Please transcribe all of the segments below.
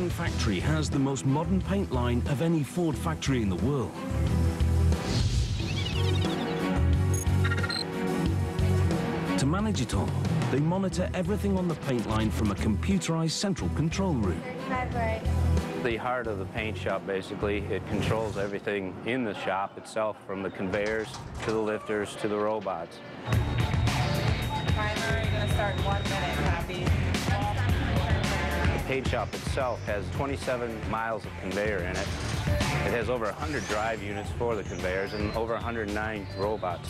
Mustang factory has the most modern paint line of any Ford factory in the world. To manage it all, they monitor everything on the paint line from a computerized central control room. The heart of the paint shop, basically, it controls everything in the shop itself, from the conveyors to the lifters to the robots. Timer, you're going to start in 1 minute, copy. The paint shop itself has 27 miles of conveyor in it. It has over 100 drive units for the conveyors and over 109 robots.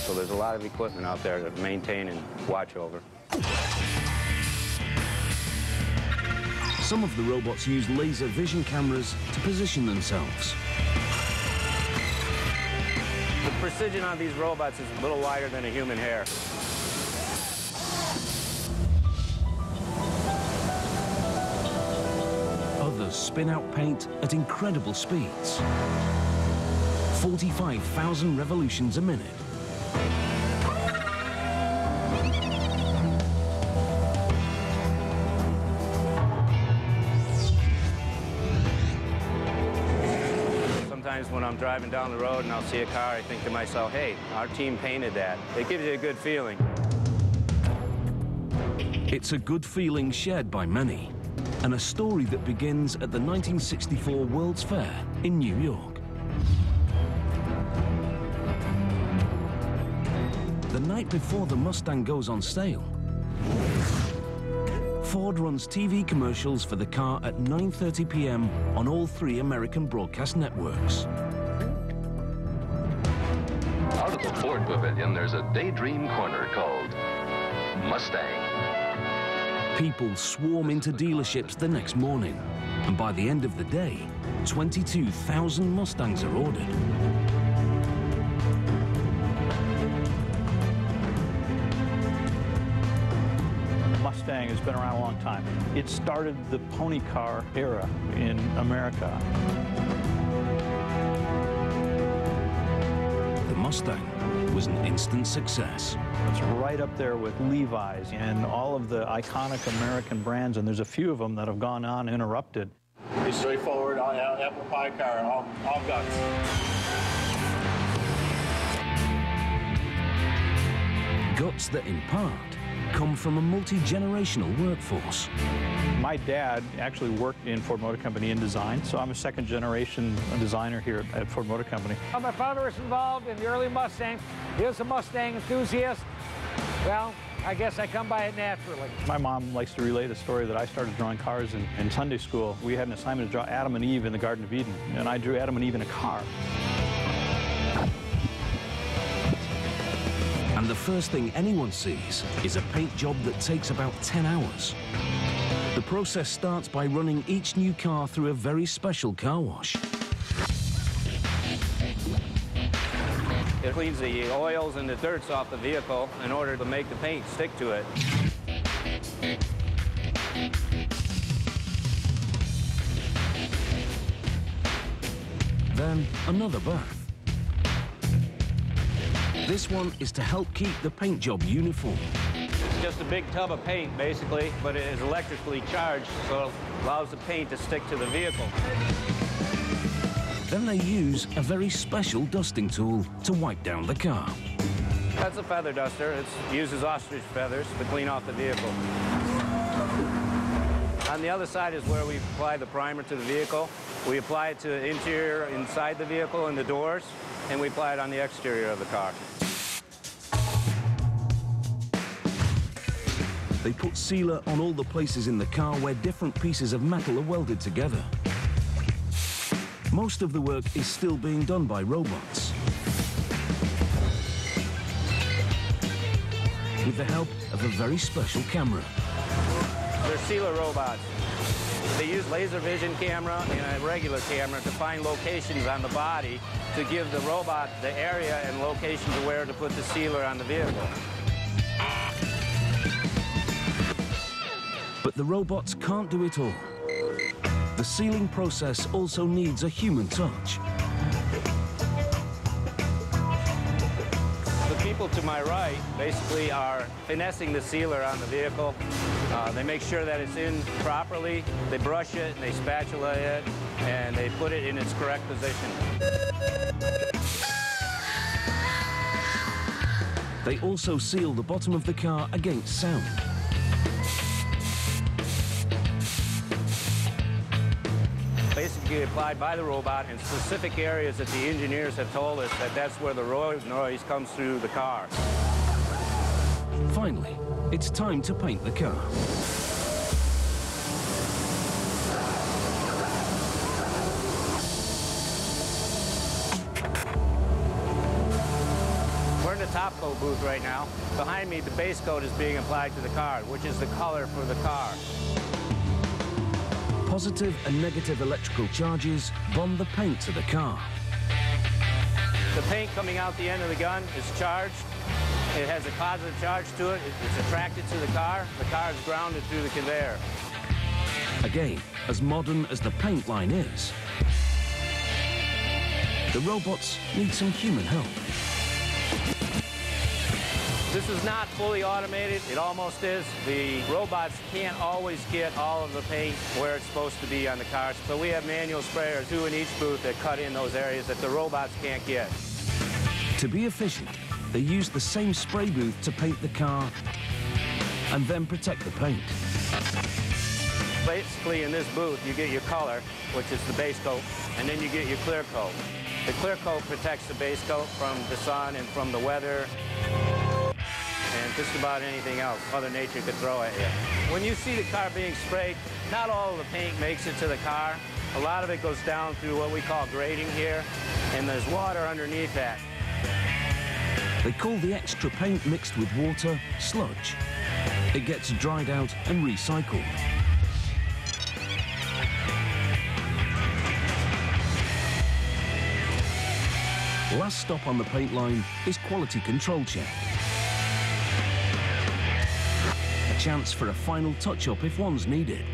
So there's a lot of equipment out there to maintain and watch over. Some of the robots use laser vision cameras to position themselves. The precision on these robots is a little wider than a human hair. Others spin out paint at incredible speeds. 45,000 revolutions a minute. Sometimes when I'm driving down the road and I'll see a car, I think to myself, hey, our team painted that. It gives you a good feeling. It's a good feeling shared by many, and a story that begins at the 1964 World's Fair in New York. The night before the Mustang goes on sale, Ford runs TV commercials for the car at 9:30 p.m. on all 3 American broadcast networks. Out of the Ford Pavilion, there's a daydream corner called Mustang. People swarm into dealerships the next morning, and by the end of the day, 22,000 Mustangs are ordered. Mustang has been around a long time. It started the pony car era in America. The Mustang was an instant success. It's right up there with Levi's and all of the iconic American brands, and there's a few of them that have gone uninterrupted. It's straightforward, apple pie car, all guts. Guts that, in part, come from a multi-generational workforce. My dad actually worked in Ford Motor Company in design, so I'm a second-generation designer here at Ford Motor Company. My father was involved in the early Mustang. He was a Mustang enthusiast. Well, I guess I come by it naturally. My mom likes to relay the story that I started drawing cars in Sunday school. We had an assignment to draw Adam and Eve in the Garden of Eden, and I drew Adam and Eve in a car. And the first thing anyone sees is a paint job that takes about 10 hours. The process starts by running each new car through a very special car wash. It cleans the oils and the dirts off the vehicle in order to make the paint stick to it. Then another bath. This one is to help keep the paint job uniform. It's just a big tub of paint, basically, but it is electrically charged, so it allows the paint to stick to the vehicle. Then they use a very special dusting tool to wipe down the car. That's a feather duster. It uses ostrich feathers to clean off the vehicle. On the other side is where we apply the primer to the vehicle. We apply it to the interior inside the vehicle and the doors, and we apply it on the exterior of the car. They put sealer on all the places in the car where different pieces of metal are welded together. Most of the work is still being done by robots, with the help of a very special camera. They're sealer robots. They use laser vision camera and a regular camera to find locations on the body to give the robot the area and location to where to put the sealer on the vehicle. But the robots can't do it all. The sealing process also needs a human touch. The people people to my right basically are finessing the sealer on the vehicle. They make sure that it's in properly, they brush it, and they spatula it, and they put it in its correct position. They also seal the bottom of the car against sound. Basically applied by the robot in specific areas that the engineers have told us that that's where the road noise comes through the car. Finally, it's time to paint the car. We're in the top coat booth right now. Behind me, the base coat is being applied to the car, which is the color for the car. Positive and negative electrical charges bond the paint to the car. The paint coming out the end of the gun is charged. It has a positive charge to it. It's attracted to the car. The car is grounded through the conveyor. Again, as modern as the paint line is, the robots need some human help. This is not fully automated. It almost is. The robots can't always get all of the paint where it's supposed to be on the cars. So we have manual sprayers, 2 in each booth, that cut in those areas that the robots can't get. To be efficient, they use the same spray booth to paint the car and then protect the paint. Basically, in this booth, you get your color, which is the base coat, and then you get your clear coat. The clear coat protects the base coat from the sun and from the weather and just about anything else Mother Nature could throw at you. When you see the car being sprayed, not all of the paint makes it to the car. A lot of it goes down through what we call grading here, and there's water underneath that. They call the extra paint mixed with water sludge. It gets dried out and recycled. Last stop on the paint line is quality control check. A chance for a final touch-up if one's needed.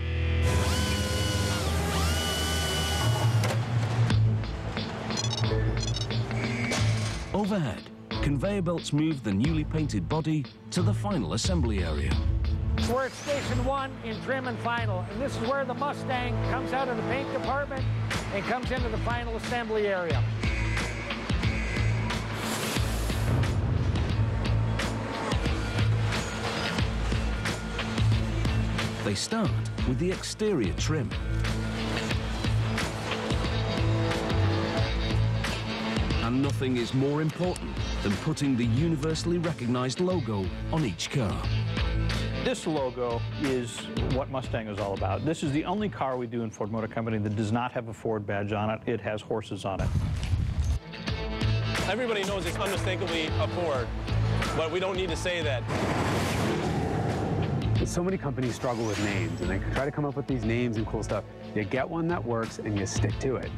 Overhead, conveyor belts move the newly painted body to the final assembly area. We're at Station 1 in trim and final, and this is where the Mustang comes out of the paint department and comes into the final assembly area. They start with the exterior trim. And nothing is more important than putting the universally recognized logo on each car. This logo is what Mustang is all about. This is the only car we do in Ford Motor Company that does not have a Ford badge on it. It has horses on it. Everybody knows it's unmistakably a Ford, but we don't need to say that. So many companies struggle with names, and they try to come up with these names and cool stuff. You get one that works, and you stick to it.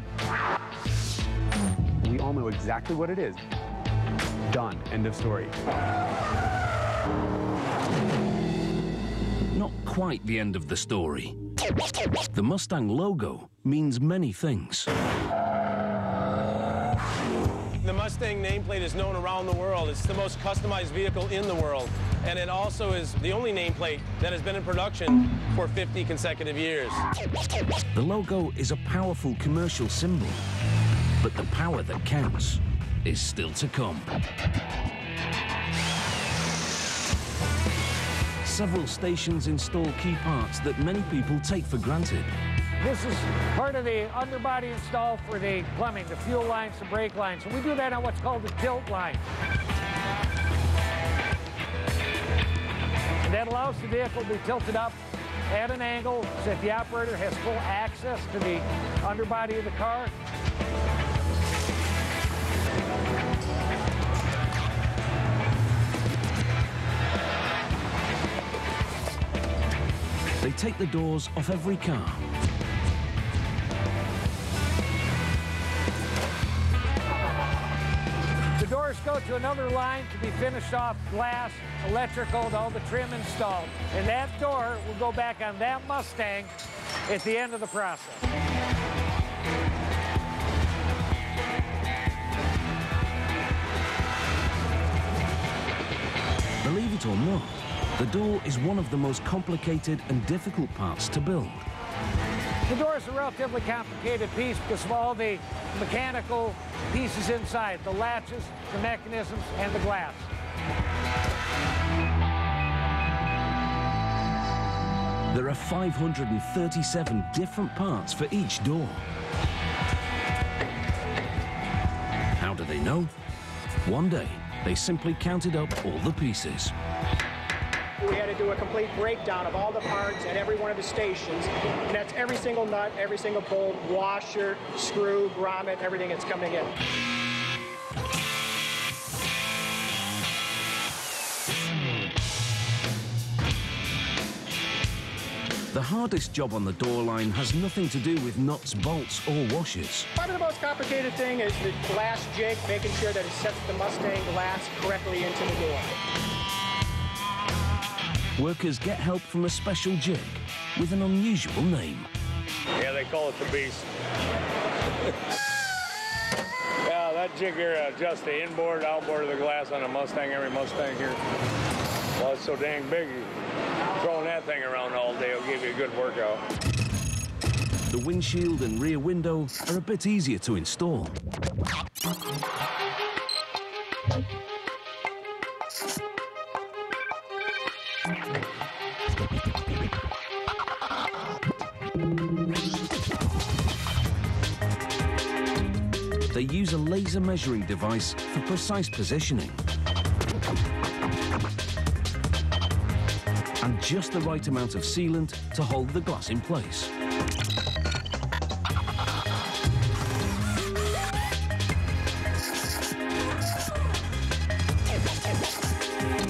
We all know exactly what it is. Done. End of story. Not quite the end of the story. The Mustang logo means many things. The Mustang nameplate is known around the world. It's the most customized vehicle in the world. And it also is the only nameplate that has been in production for 50 consecutive years. The logo is a powerful commercial symbol, but the power that counts is still to come. Several stations install key parts that many people take for granted. This is part of the underbody install for the plumbing, the fuel lines, the brake lines. And we do that on what's called the tilt line. And that allows the vehicle to be tilted up at an angle so that the operator has full access to the underbody of the car. They take the doors off every car. The doors go to another line to be finished off, glass, electrical, and all the trim installed. And that door will go back on that Mustang at the end of the process. it or not, the door is one of the most complicated and difficult parts to build. The door is a relatively complicated piece because of all the mechanical pieces inside, the latches, the mechanisms, and the glass. There are 537 different parts for each door. How do they know? One day, they simply counted up all the pieces. We had to do a complete breakdown of all the parts at every one of the stations, and that's every single nut, every single bolt, washer, screw, grommet, everything that's coming in. The hardest job on the door line has nothing to do with nuts, bolts, or washers. Probably the most complicated thing is the glass jig, making sure that it sets the Mustang glass correctly into the door. Workers get help from a special jig with an unusual name. Yeah, they call it the Beast. Yeah, that jig here adjusts the inboard, outboard of the glass on a Mustang, every Mustang here. Well, it's so dang big, throwing that thing around all day will give you a good workout. The windshield and rear window are a bit easier to install. They use a laser measuring device for precise positioning. And just the right amount of sealant to hold the glass in place.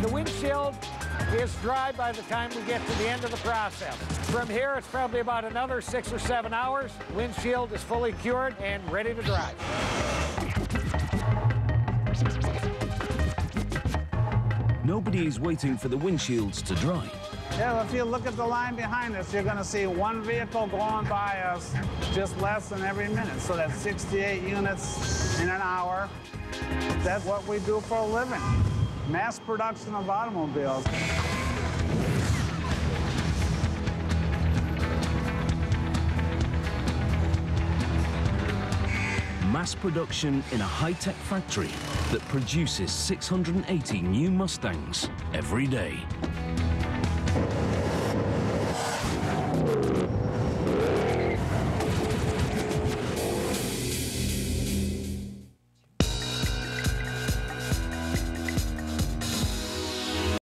The windshield is dry by the time we get to the end of the process. From here, it's probably about another 6 or 7 hours. Windshield is fully cured and ready to drive. Nobody is waiting for the windshields to dry. Yeah, if you look at the line behind us, you're going to see one vehicle going by us just less than every minute. So that's 68 units in an hour. That's what we do for a living. Mass production of automobiles. Mass production in a high-tech factory that produces 680 new Mustangs every day.